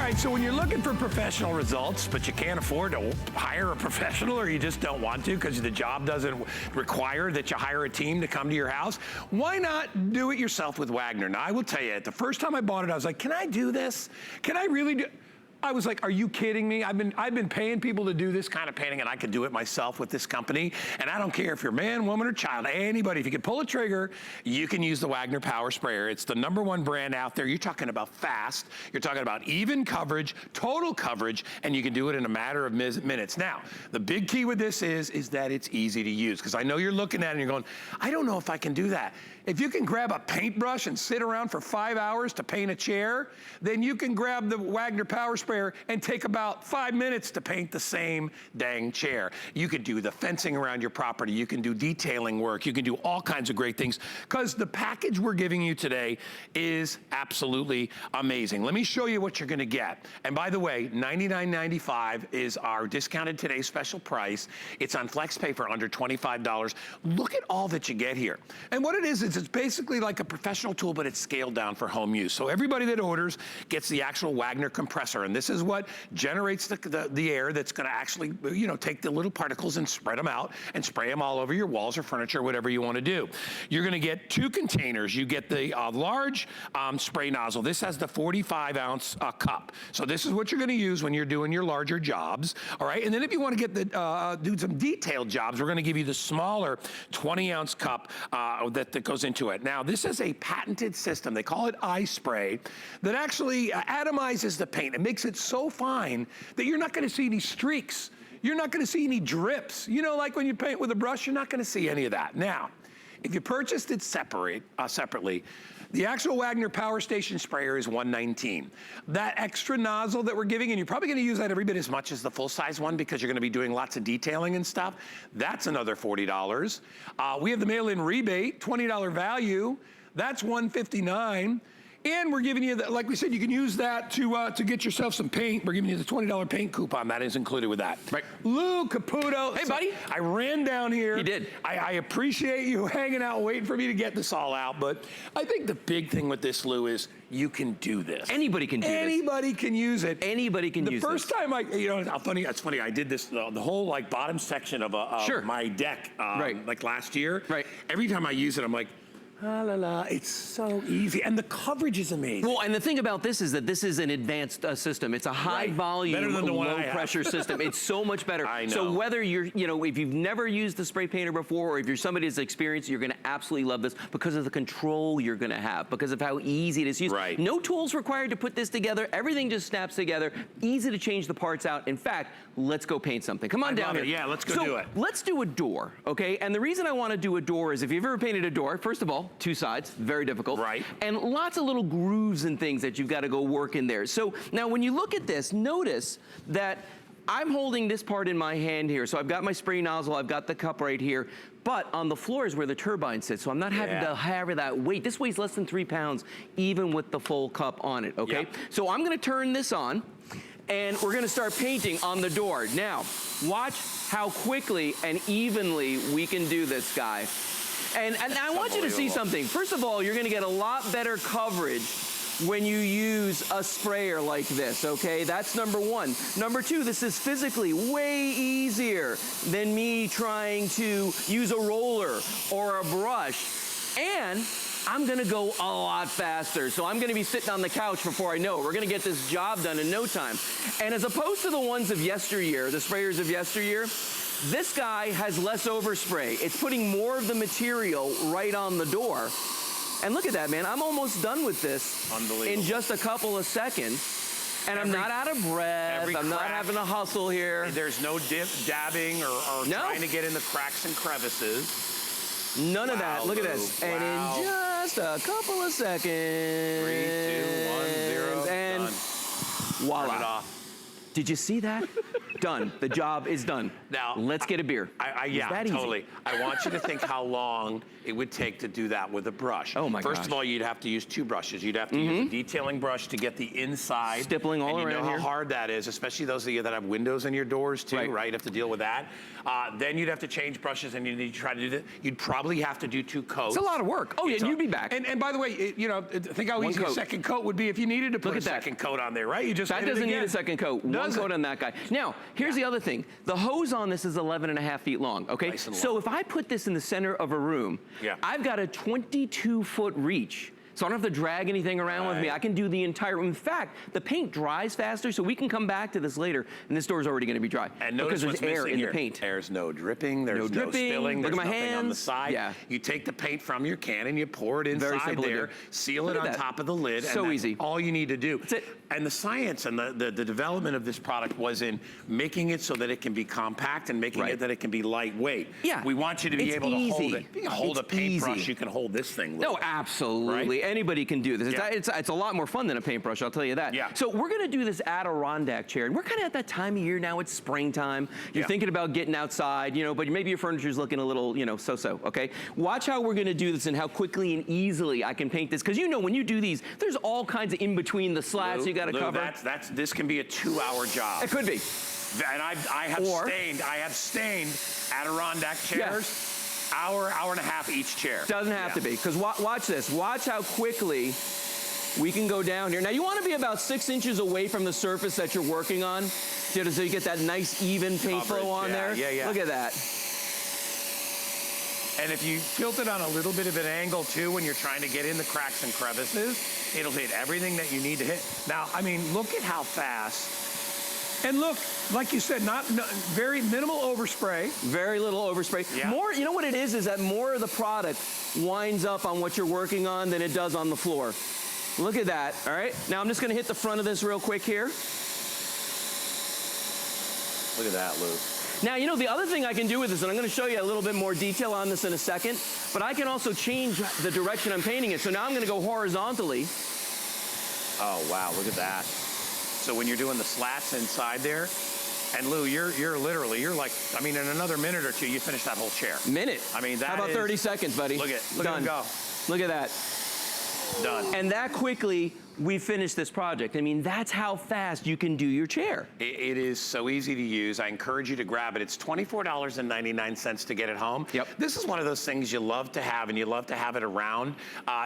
right, so when you're looking for professional results, but you can't afford to hire a professional or you just don't want to because the job doesn't require that you hire a team to come to your house, why not do it yourself with Wagner? Now, I will tell you, the first time I bought it, I was like, can I do this? Can I really do? I was like, are you kidding me? I've been paying people to do this kind of painting, and I could do it myself with this company. And I don't care if you're man, woman, or child, anybody. If you can pull a trigger, you can use the Wagner Power Sprayer. It's the #1 brand out there. You're talking about fast. You're talking about even coverage, total coverage, and you can do it in a matter of minutes. Now, the big key with this is that it's easy to use, because I know you're looking at it and you're going, I don't know if I can do that. If you can grab a paintbrush and sit around for 5 hours to paint a chair, then you can grab the Wagner Power Sprayer and take about 5 minutes to paint the same dang chair. You could do the fencing around your property. You can do detailing work. You can do all kinds of great things, because the package we're giving you today is absolutely amazing. Let me show you what you're gonna get. And by the way, $99.95 is our discounted today special price. It's on FlexPay for under $25. Look at all that you get here. And what it is, it's basically like a professional tool, but it's scaled down for home use. So everybody that orders gets the actual Wagner compressor, and this is what generates the air that's gonna actually, you know, take the little particles and spread them out and spray them all over your walls or furniture, whatever you wanna do. You're gonna get 2 containers. You get the large spray nozzle. This has the 45-ounce cup. So this is what you're gonna use when you're doing your larger jobs, all right? And then if you wanna get do some detailed jobs, we're gonna give you the smaller 20-ounce cup that goes into it. Now, this is a patented system. They call it iSpray, that actually atomizes the paint. It makes it so fine that you're not gonna see any streaks. You're not gonna see any drips. You know, like when you paint with a brush, you're not gonna see any of that. Now, if you purchased it separately, the actual Wagner Power Station Sprayer is $119. That extra nozzle that we're giving, and you're probably gonna use that every bit as much as the full-size one because you're gonna be doing lots of detailing and stuff, that's another $40. We have the mail-in rebate, $20 value, that's $159. And we're giving you, like we said, you can use that to get yourself some paint. We're giving you the $20 paint coupon. That is included with that. Right. Lou Caputo. Hey, buddy. I ran down here. You did. I appreciate you hanging out, waiting for me to get this all out. But I think the big thing with this, Lou, is you can do this. Anybody can do this. Anybody can use it. Anybody can use this. The first time you know, it's funny, I did this, the whole like bottom section of my deck, like last year. Right. Every time I use it, I'm like, ah, la, la. It's so easy, and the coverage is amazing. Well, and the thing about this is that this is an advanced system. It's a high volume, low pressure system. It's so much better. I know. So whether you're, you know, if you've never used the spray painter before, or if you're somebody that's experienced, you're gonna absolutely love this because of the control you're gonna have, because of how easy it is to use. Right. No tools required to put this together. Everything just snaps together. Easy to change the parts out. In fact, let's go paint something. Come on down here. Yeah, let's go do it. Let's do a door, okay? And the reason I wanna do a door is if you've ever painted a door, first of all, 2 sides, very difficult. Right. And lots of little grooves and things that you've got to go work in there. So now when you look at this, notice that I'm holding this part in my hand here. So I've got my spray nozzle, I've got the cup right here, but on the floor is where the turbine sits. So I'm not having to have that weight. This weighs less than 3 pounds, even with the full cup on it, okay? Yep. So I'm gonna turn this on, and we're gonna start painting on the door. Now, watch how quickly and evenly we can do this, guy. And I want you to see something. First of all, you're gonna get a lot better coverage when you use a sprayer like this, okay? That's #1. #2, this is physically way easier than me trying to use a roller or a brush. And I'm gonna go a lot faster. So I'm gonna be sitting on the couch before I know it. We're gonna get this job done in no time. And as opposed to the ones of yesteryear, the sprayers of yesteryear, this guy has less overspray. It's putting more of the material right on the door. And look at that, man. I'm almost done with this in just a couple of seconds. And I'm not out of breath. I'm not having to hustle here. There's no dabbing or trying to get in the cracks and crevices. None of that. Look at this. And in just a couple of seconds. 3, 2, 1, 0. And done. voila. Turn it off. Did you see that? Done. The job is done. Now, let's get a beer. Yeah, that totally. easy? I want you to think how long it would take to do that with a brush. Oh my gosh. First of all, you'd have to use 2 brushes. You'd have to use a detailing brush to get the inside. Stippling all and around you know here. how hard that is, especially those of you that have windows in your doors too, right? You have to deal with that. Then you'd have to change brushes and you need to try to do that. You'd probably have to do 2 coats. It's a lot of work. Oh yeah, and you'd be back. And by the way, you know, think how easy a second coat would be if you needed to put a second coat on there, right? You just that doesn't need a second coat. One coat on that guy. Now, here's the other thing. The hose on this is 11.5 feet long, okay? Nice and long. So if I put this in the center of a room, I've got a 22-foot reach. So I don't have to drag anything around with me. I can do the entire, in fact, the paint dries faster, so we can come back to this later, and this door is already gonna be dry. And because there's air in the paint. There's no dripping, there's no spilling, there's nothing on the side. Yeah. You take the paint from your can and you pour it inside there, seal it on top of the lid, and that's easy. all you need to do. That's it. And the science and the development of this product was in making it so that it can be compact and making it that it can be lightweight. Yeah. We want you to be able to hold it. You can hold a paintbrush, easy. you can hold this thing. No, absolutely. Anybody can do this. It's a lot more fun than a paintbrush, I'll tell you that. Yeah. So we're gonna do this Adirondack chair, and we're kind of at that time of year now. It's springtime. You're thinking about getting outside, you know, but maybe your furniture's looking a little, you know, so-so, okay? Watch how we're gonna do this and how quickly and easily I can paint this, because you know when you do these, there's all kinds of in between the slats you gotta cover. This can be a 2-hour job. It could be. And I have stained Adirondack chairs. Hour and a half each chair. Doesn't have to be, because watch this. Watch how quickly we can go down here. Now you want to be about 6 inches away from the surface that you're working on, so you get that nice even paint flow on there. Look at that. And if you tilt it on a little bit of an angle too, when you're trying to get in the cracks and crevices, it'll hit everything that you need to hit. Now, I mean, look at how fast. And look, like you said, very minimal overspray. Very little overspray. Yeah. More, you know what it is that more of the product winds up on what you're working on than it does on the floor. Look at that, all right? Now I'm just gonna hit the front of this real quick here. Look at that, Lou. Now, you know, the other thing I can do with this, and I'm gonna show you a little bit more detail on this in a second, but I can also change the direction I'm painting it. So now I'm gonna go horizontally. Oh, wow, look at that. So when you're doing the slats inside there, and Lou, you're literally, like, I mean, in another minute or two, you finish that whole chair. Minute. I mean, that How about 30 seconds, buddy? Look at him go. Look at that. Done. And that quickly, we finished this project. I mean, that's how fast you can do your chair. It is so easy to use. I encourage you to grab it. It's $24.99 to get it home. Yep. This is one of those things you love to have, and you love to have it around.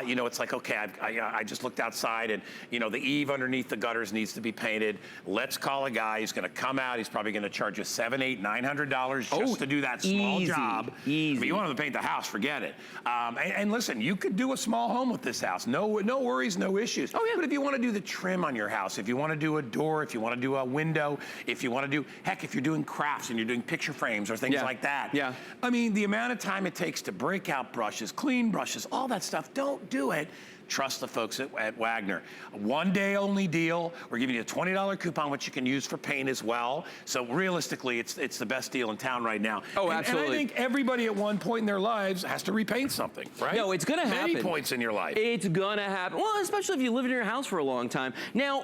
You know, it's like, okay, I just looked outside, and, you know, the eave underneath the gutters needs to be painted. Let's call a guy. He's going to come out. He's probably going to charge you $700, $800, $900 just to do that small job. Easy. If you want him to paint the house, forget it. And listen, you could do a small home with this house. No worries, no issues. Oh, yeah. But if you want to do the trim on your house, if you want to do a door, if you want to do a window, if you want to do, heck, if you're doing crafts and you're doing picture frames or things like that. Yeah. I mean, the amount of time it takes to break out brushes, clean brushes, all that stuff, don't do it. Trust the folks at Wagner. One day only deal. We're giving you a $20 coupon, which you can use for paint as well. So realistically, it's the best deal in town right now. Oh, absolutely. And I think everybody at one point in their lives has to repaint something, right? No, it's gonna happen. Many points in your life. It's gonna happen. Well, especially if you live in your house for a long time. Now,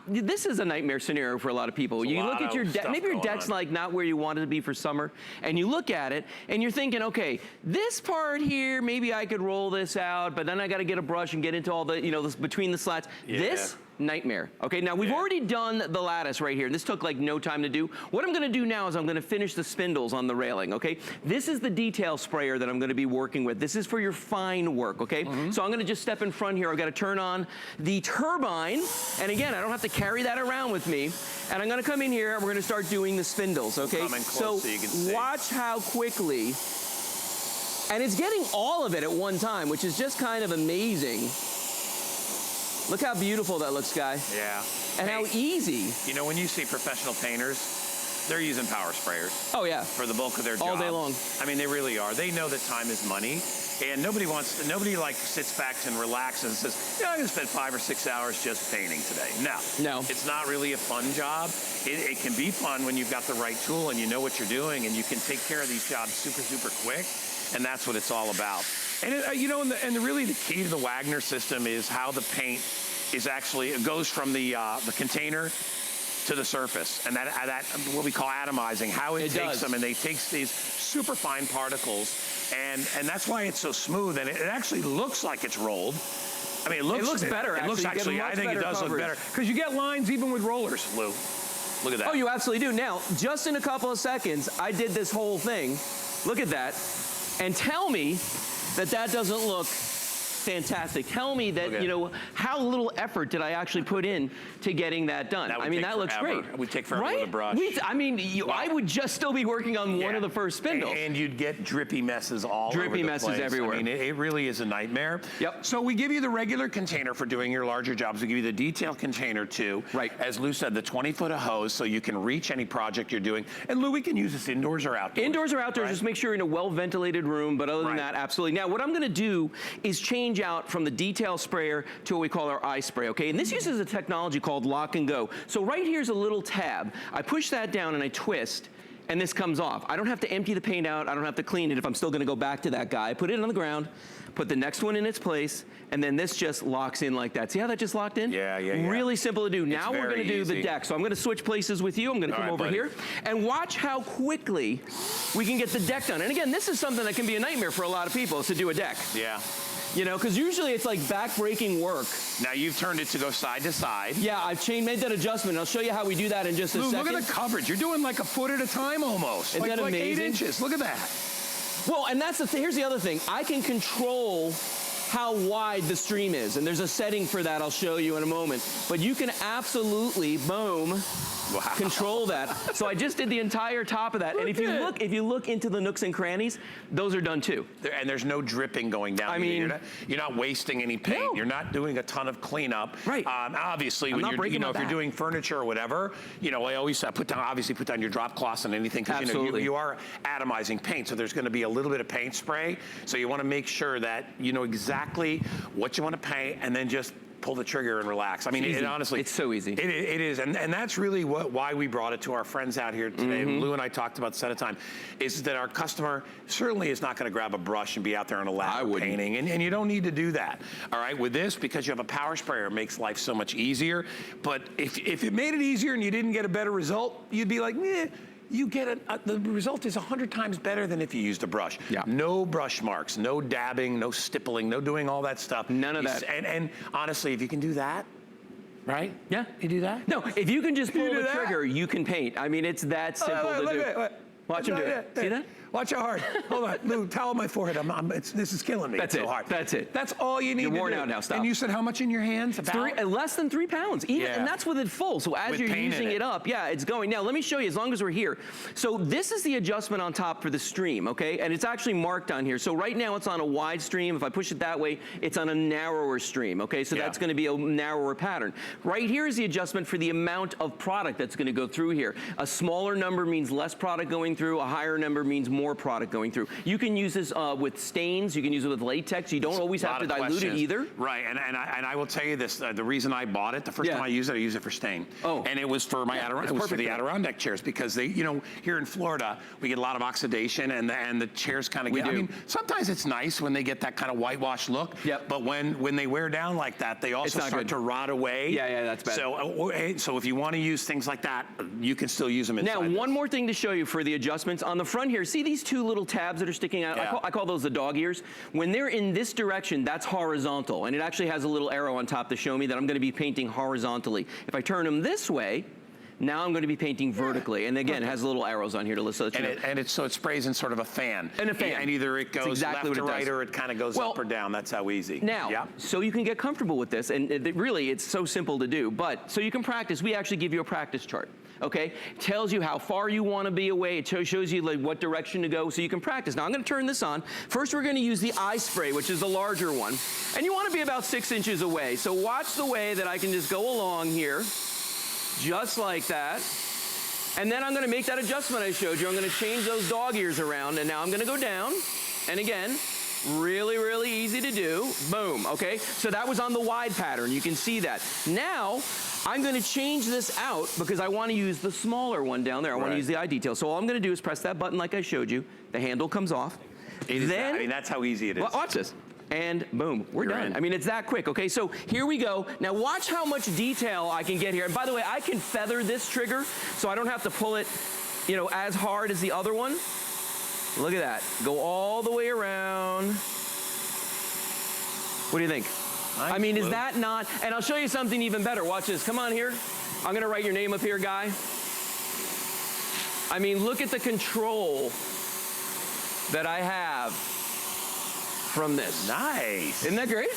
this is a nightmare scenario for a lot of people. You look at your deck, maybe your deck's like not where you want it to be for summer, and you look at it and you're thinking, okay, this part here, maybe I could roll this out, but then I gotta get a brush and get into all the, you know, between the slats. This, nightmare. Okay, now we've already done the lattice right here. This took like no time to do. What I'm gonna do now is I'm gonna finish the spindles on the railing, okay? This is the detail sprayer that I'm gonna be working with. This is for your fine work, okay? So I'm gonna just step in front here. I've gotta turn on the turbine, and again, I don't have to carry that around with me. And I'm gonna come in here and we're gonna start doing the spindles, okay? Come in close so you can see. Watch how quickly, and it's getting all of it at one time, which is just kind of amazing. Look how beautiful that looks, Guy. Yeah. And how easy. You know, when you see professional painters, they're using power sprayers. Oh, yeah. For the bulk of their job. All day long. I mean, they really are. They know that time is money. And nobody like sits back and relaxes and says, yeah, I'm gonna spend 5 or 6 hours just painting today. No. It's not really a fun job. It can be fun when you've got the right tool and you know what you're doing and you can take care of these jobs super, super quick. And that's what it's all about. And you know, really the key to the Wagner system is how the paint is actually, it goes from the container to the surface. And that what we call atomizing, how it takes them, and they takes these super fine particles, and that's why it's so smooth, and it actually looks like it's rolled. I mean, it looks better. It looks actually, I think it does look better. Because you get lines even with rollers, Lou. Look at that. Oh, you absolutely do. Now, just in a couple of seconds, I did this whole thing. Look at that. And tell me that doesn't look fantastic. Tell me that, you know, how little effort did I actually put in to getting that done? I mean, that looks great. It would take forever with a brush. I mean, I would just still be working on one of the first spindles. And you'd get drippy messes all over the place. Drippy messes everywhere. I mean, it really is a nightmare. Yep. So we give you the regular container for doing your larger jobs. We give you the detail container too. Right. As Lou said, the 20-foot of hose so you can reach any project you're doing. And Lou, we can use this indoors or outdoors. Indoors or outdoors, just make sure you're in a well-ventilated room, but other than that, absolutely. Now, what I'm gonna do is change out from the detail sprayer to what we call our iSpray, okay? And this uses a technology called lock and go. So right here's a little tab. I push that down and I twist, and this comes off. I don't have to empty the paint out. I don't have to clean it if I'm still gonna go back to that guy. I put it on the ground, put the next one in its place, and then this just locks in like that. See how that just locked in? Yeah. Really simple to do. Now we're gonna do the deck. So I'm gonna switch places with you. I'm gonna come over here and watch how quickly we can get the deck done. And again, this is something that can be a nightmare for a lot of people, is to do a deck. Yeah. You know, because usually it's like back-breaking work. Now you've turned it to go side to side. Yeah, I've made that adjustment. I'll show you how we do that in just a second. Look at the coverage. You're doing like a foot at a time almost. Isn't that amazing? Like 8 inches. Look at that. Well, and that's the thing. Here's the other thing. I can control how wide the stream is, and there's a setting for that I'll show you in a moment. But you can absolutely, boom, control that. So I just did the entire top of that, and if you look into the nooks and crannies, those are done too. And there's no dripping going down. I mean, you're not wasting any paint. No. You're not doing a ton of cleanup. Right. Obviously, when you're, if you're doing furniture or whatever, I always put down your drop cloths and anything, because you are atomizing paint. So there's going to be a little bit of paint spray. So you want to make sure that you know exactly what you want to paint, and then just pull the trigger and relax. I mean, it honestly, it's so easy. It is, and that's really why we brought it to our friends out here today. And Lou and I talked about this at a time, is that our customer certainly is not going to grab a brush and be out there on a ladder painting, and you don't need to do that. All right, with this, because you have a power sprayer, it makes life so much easier. But if it made it easier and you didn't get a better result, you'd be like, meh. You get the result is 100 times better than if you used a brush. Yeah. No brush marks, no dabbing, no stippling, no doing all that stuff. None of that. And honestly, if you can do that, right? Yeah. You do that? No, if you can just pull the trigger, you can paint. I mean, it's that simple to do. Watch him do it. See that? Watch how hard. Hold on, Lou, towel on my forehead. This is killing me. That's so hard. That's it. That's all you need to do. You're worn out now, stop. And you said how much in your hands? Less than 3 pounds. And that's with it full. So as you're using it up, it's going. Now, let me show you, as long as we're here. So this is the adjustment on top for the stream, okay? And it's actually marked on here. So right now it's on a wide stream. If I push it that way, it's on a narrower stream, okay? So that's gonna be a narrower pattern. Right here is the adjustment for the amount of product that's gonna go through here. A smaller number means less product going through. A higher number means more product going through. You can use this with stains. You can use it with latex. You don't always have to dilute it either. Right, and I will tell you this, the reason I bought it, the first time I used it for stain. Oh. And it was for my Adirondack chairs, because they, here in Florida, we get a lot of oxidation, and the chairs kind of get, I mean, sometimes it's nice when they get that kind of whitewash look, but when they wear down like that, they also start to rot away. Yeah, that's bad. So if you want to use things like that, you can still use them inside. Now, one more thing to show you for the adjustments. On the front here, see these 2 little tabs that are sticking out? I call those the dog ears. When they're in this direction, that's horizontal, and it actually has a little arrow on top to show me that I'm going to be painting horizontally. If I turn them this way, now I'm going to be painting vertically, and again, it has little arrows on here to list. So it sprays in sort of a fan. And a fan. And either it goes left to right, or it kind of goes up or down. That's how easy. Now, so you can get comfortable with this, and really, it's so simple to do. But so you can practice. We actually give you a practice chart. Okay, tells you how far you want to be away. It shows you like what direction to go, so you can practice. Now I'm going to turn this on. First, we're going to use the iSpray, which is the larger one, and you want to be about 6 inches away. So watch the way that I can just go along here, just like that. And then I'm going to make that adjustment I showed you. I'm going to change those dog ears around, and now I'm going to go down. And again, really, really easy to do. Boom. Okay, so that was on the wide pattern. You can see that. Now, I'm going to change this out because I want to use the smaller one down there. I want to use the eye detail. So all I'm going to do is press that button like I showed you. The handle comes off. I mean, that's how easy it is. Watch this. and boom, we're You're done. in. I mean, it's that quick, okay? So here we go. Now watch how much detail I can get here. And by the way, I can feather this trigger so I don't have to pull it, you know, as hard as the other one. Look at that. Go all the way around. What do you think? Nice. I mean, is that not? And I'll show you something even better. Watch this. Come on here. I'm going to write your name up here, Guy. I mean, look at the control that I have from this. Nice. Isn't that great?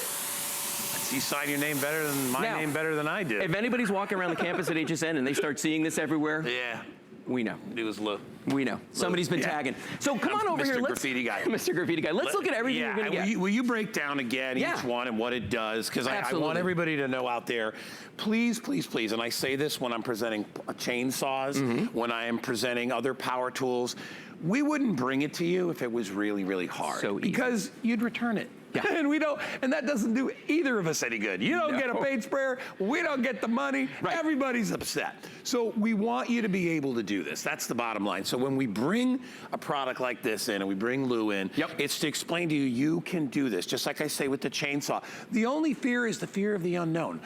You sign your name better than my name better than I do. If anybody's walking around the campus at HSN and they start seeing this everywhere, Yeah. we know. It was Lou. We know. Somebody's been tagging. So come on over Mr. here. Graffiti Guy. Mr. Graffiti Guy. Let's look at everything you're going to get. Will you break down again each one and what it does? Because I want everybody to know out there, please, please, please, and I say this when I'm presenting chainsaws, when I am presenting other power tools, we wouldn't bring it to you if it was really, really hard. So easy. Because you'd return it. Yeah. And we don't, and that doesn't do either of us any good. You don't get a paint sprayer, we don't get the money, everybody's upset. So we want you to be able to do this. That's the bottom line. So when we bring a product like this in and we bring Lou in, it's to explain to you, you can do this. Just like I say with the chainsaw. The only fear is the fear of the unknown.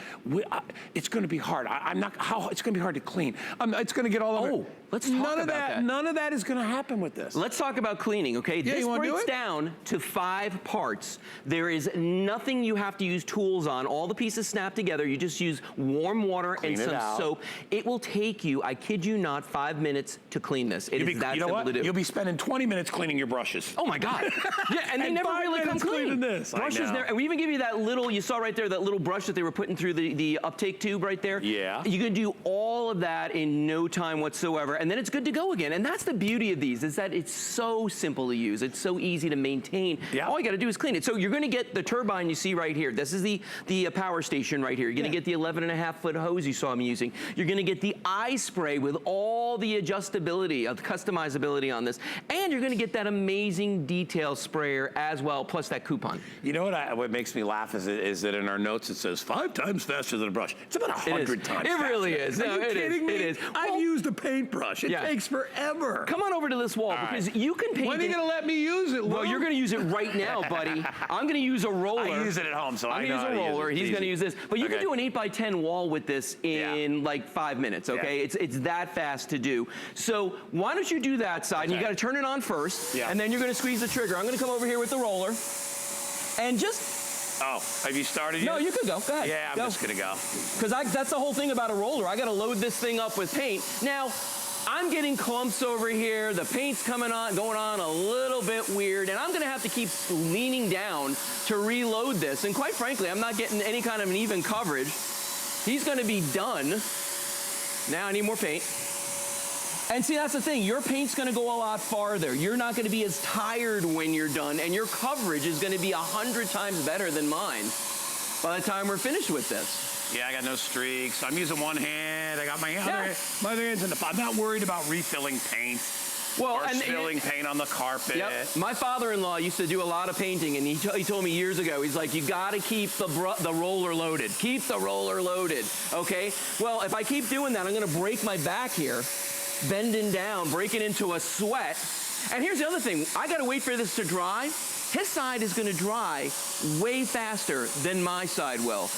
It's going to be hard. It's going to be hard to clean. It's going to get all over. Let's talk about that. None of that is going to happen with this. Let's talk about cleaning, okay? Yeah, this breaks down to 5 parts. There is nothing you have to use tools on. All the pieces snap together. You just use warm water and some soap. It will take you, I kid you not, 5 minutes to clean this. It is that simple to do. You'll be spending 20 minutes cleaning your brushes. Oh my God. Yeah, and they never really come clean. This. Brushes there, and we even give you that little, you saw right there, that little brush that they were putting through the uptake tube right there. Yeah. You can do all of that in no time whatsoever, and then it's good to go again. And that's the beauty of these, is that it's so simple to use. It's so easy to maintain. Yeah. All you gotta do is clean it. So you're gonna get the turbine you see right here. This is the power station right here. You're gonna get the 11.5-foot hose you saw me using. You're gonna get the iSpray with all the adjustability, the customizability on this. And you're gonna get that amazing detail sprayer as well, plus that coupon. You know what makes me laugh is that in our notes it says 5 times faster than a brush. It's about 100 times faster. It really is. Are you kidding me? It is. I've used a paintbrush. It takes forever. Come on over to this wall because you can paint. When are you going to let me use it, Lou? Well, you're going to use it right now, buddy. I'm going to use a roller. I use it at home, so I know I'm going to use a roller. He's going to use this. But you can do an 8x10 wall with this in like 5 minutes, okay? It's that fast to do. So why don't you do that side? And you got to turn it on first, and then you're going to squeeze the trigger. I'm going to come over here with the roller and just... Oh, have you started yet? No, you can go. Go ahead. Yeah, I'm just going to go. Because that's the whole thing about a roller. I got to load this thing up with paint. Now, I'm getting clumps over here. The paint's going on a little bit weird, and I'm going to have to keep leaning down to reload this. And quite frankly, I'm not getting any kind of an even coverage. He's going to be done. Now I need more paint. And see, that's the thing. Your paint's going to go a lot farther. You're not going to be as tired when you're done, and your coverage is going to be 100 times better than mine by the time we're finished with this. Yeah, I got no streaks. I'm using one hand. I got my other hand's in the pot. I'm not worried about refilling paint or spilling paint on the carpet. Yep. My father-in-law used to do a lot of painting, and he told me years ago, he's like, you got to keep the roller loaded. Keep the roller loaded, okay? Well, if I keep doing that, I'm going to break my back here, bending down, breaking into a sweat. And here's the other thing. I got to wait for this to dry. His side is going to dry way faster than my side will.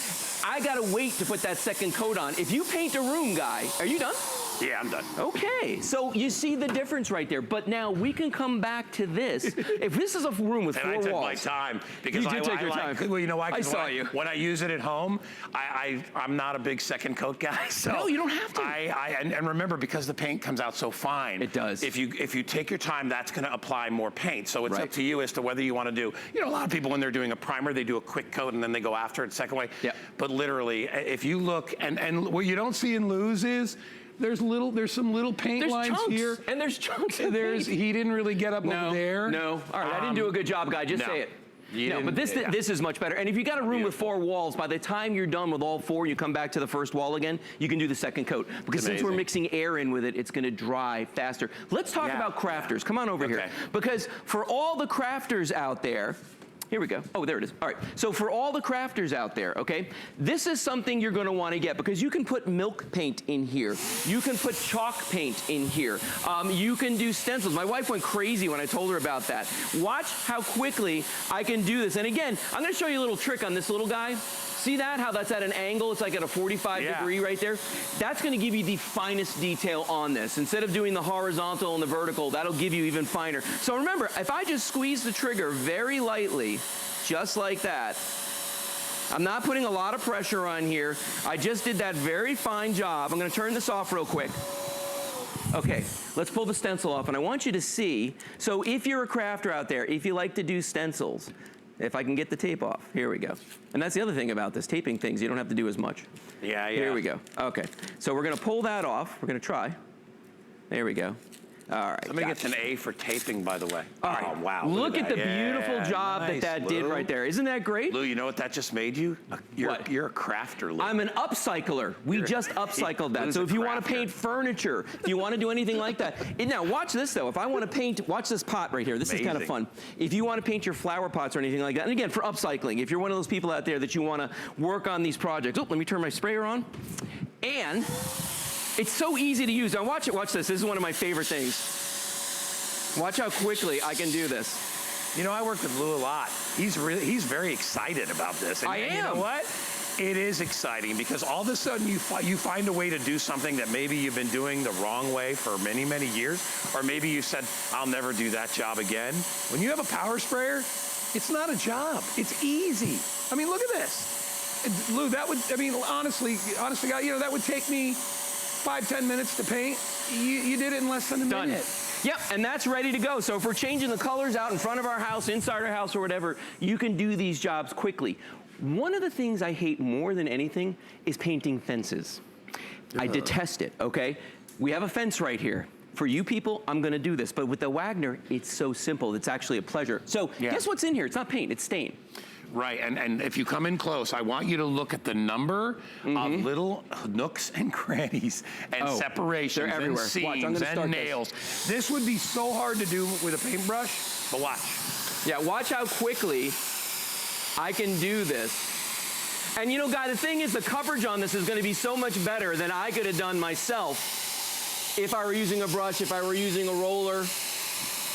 I got to wait to put that second coat on. If you paint a room, Guy, are you done? Yeah, I'm done. Okay, so you see the difference right there. But now we can come back to this. If this is a room with 4 walls. And I took my time because you did take your time. Well, you know why? I saw you. When I use it at home, I'm not a big second coat guy. So no, you don't have to. And remember, because the paint comes out so fine. It does. If you take your time, that's going to apply more paint. So it's up to you as to whether you want to do. You know, a lot of people when they're doing a primer, they do a quick coat and then they go after it second way. Yeah. But literally, if you look and what you don't see in Lou's is. There's some little paint lines chunks, here. And there's chunks. He didn't really get up over there. No. All right, I didn't do a good job, Guy. Just say it. No, but this is much better. And if you got a room with 4 walls, by the time you're done with all 4, you come back to the first wall again, you can do the second coat. Because since we're mixing air in with it, it's going to dry faster. Let's talk about crafters. Come on over here. Because for all the crafters out there, Here we go. Oh, there it is. All right. So for all the crafters out there, okay, this is something you're going to want to get because you can put milk paint in here. You can put chalk paint in here. You can do stencils. My wife went crazy when I told her about that. Watch how quickly I can do this. And again, I'm going to show you a little trick on this little guy. See that? How that's at an angle? It's like at a 45 degree right there. That's going to give you the finest detail on this. Instead of doing the horizontal and the vertical, that'll give you even finer. So remember, if I just squeeze the trigger very lightly, just like that, I'm not putting a lot of pressure on here. I just did that very fine job. I'm going to turn this off real quick. Okay, let's pull the stencil off, and I want you to see. So if you're a crafter out there, if you like to do stencils, if I can get the tape off, here we go. And that's the other thing about this, taping things, you don't have to do as much. Yeah. Here we go. Okay, so we're gonna pull that off. We're gonna try. There we go. All right. Somebody gets an A for taping, by the way. All right. Oh, wow. Look at the beautiful job that did right there. Isn't that great? Lou, you know what that just made you? You're a crafter, Lou. I'm an upcycler. We just upcycled that. So if you want to paint furniture, if you want to do anything like that. Now, watch this, though. If I want to paint, watch this pot right here. This is kind of fun. If you want to paint your flower pots or anything like that, and again, for upcycling, if you're one of those people out there that you want to work on these projects. Oh, let me turn my sprayer on. And it's so easy to use. Now, watch it. Watch this. This is one of my favorite things. Watch how quickly I can do this. You know, I work with Lou a lot. He's very excited about this. And, I am. You know what? It is exciting because all of a sudden you find a way to do something that maybe you've been doing the wrong way for many, many years, or maybe you said, I'll never do that job again. When you have a power sprayer, it's not a job. It's easy. I mean, look at this. Lou, that would, I mean, honestly, God, you know, that would take me 5-10 minutes to paint. You did it in less than a minute. Yep, and that's ready to go. So if we're changing the colors out in front of our house, inside our house, or whatever, you can do these jobs quickly. One of the things I hate more than anything is painting fences. I detest it, okay? We have a fence right here. For you people, I'm gonna do this. But with the Wagner, it's so simple. It's actually a pleasure. So guess what's in here? It's not paint, it's stain. Right, and if you come in close, I want you to look at the number of little nooks and crannies and separations and seams and nails. This would be so hard to do with a paintbrush, but watch. Yeah, watch how quickly I can do this. And you know, Guy, the thing is the coverage on this is gonna be so much better than I could have done myself if I were using a brush, if I were using a roller.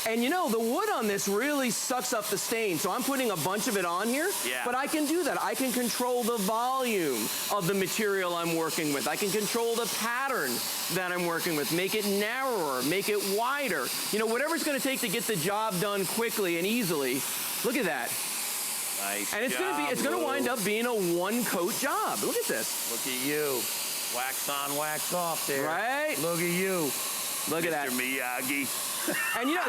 And you know, the wood on this really sucks up the stain, so I'm putting a bunch of it on here, but I can do that. I can control the volume of the material I'm working with. I can control the pattern that I'm working with, make it narrower, make it wider. You know, whatever it's gonna take to get the job done quickly and easily. Look at that. Nice and it's gonna wind up being a one-coat job. Look at this. Look at you. Wax on, wax off there. Right? Look at you. Look at that. Mr. Miyagi. And you know,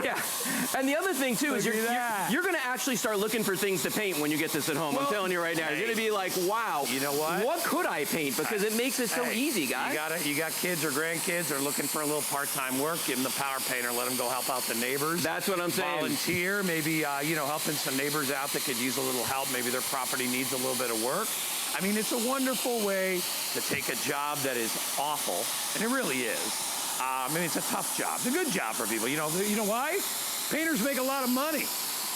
and the other thing too is you're going to actually start looking for things to paint when you get this at home. I'm telling you right now, you're going to be like, wow. You know what? What could I paint? Because it makes it so easy, guys. You got kids or grandkids are looking for a little part-time work. Give them the power painter. Let them go help out the neighbors. That's what I'm saying. Volunteer, maybe you know, helping some neighbors out that could use a little help. Maybe their property needs a little bit of work. I mean, it's a wonderful way to take a job that is awful, and it really is. I mean, it's a tough job. It's a good job for people. You know why? Painters make a lot of money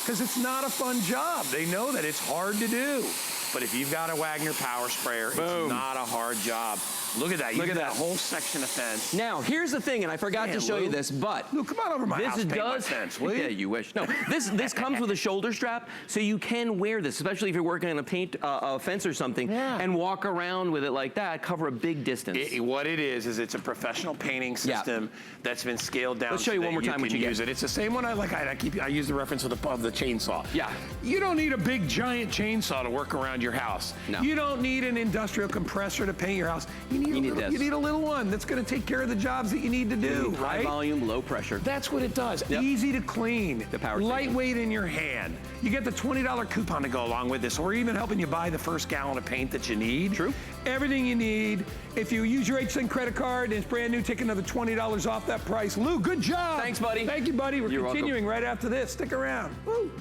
because it's not a fun job. They know that it's hard to do. But if you've got a Wagner power sprayer, it's not a hard job. Look at that. Look at that whole section of fence. Now, here's the thing, and I forgot to show you this, but Lou, come on over my house, paint my fence, will you? Yeah, you wish. No, this comes with a shoulder strap, so you can wear this, especially if you're working on a fence or something, and walk around with it like that, cover a big distance. What it is it's a professional painting system that's been scaled down. Let's show you one more time what you use it. It's the same one I use the reference of the chainsaw. Yeah. You don't need a big giant chainsaw to work around your house. No. You don't need an industrial compressor to paint your house. You need a little one that's going to take care of the jobs that you need to do, right? High volume, low pressure. That's what it does. Easy to clean. The power lightweight in your hand. You get the $20 coupon to go along with this, or even helping you buy the first gallon of paint that you need. True. Everything you need. If you use your HSN credit card and it's brand new, take another $20 off that price. Lou, good job. Thanks, buddy. Thank you, buddy. We're You're continuing welcome. right after this. Stick around. Woo.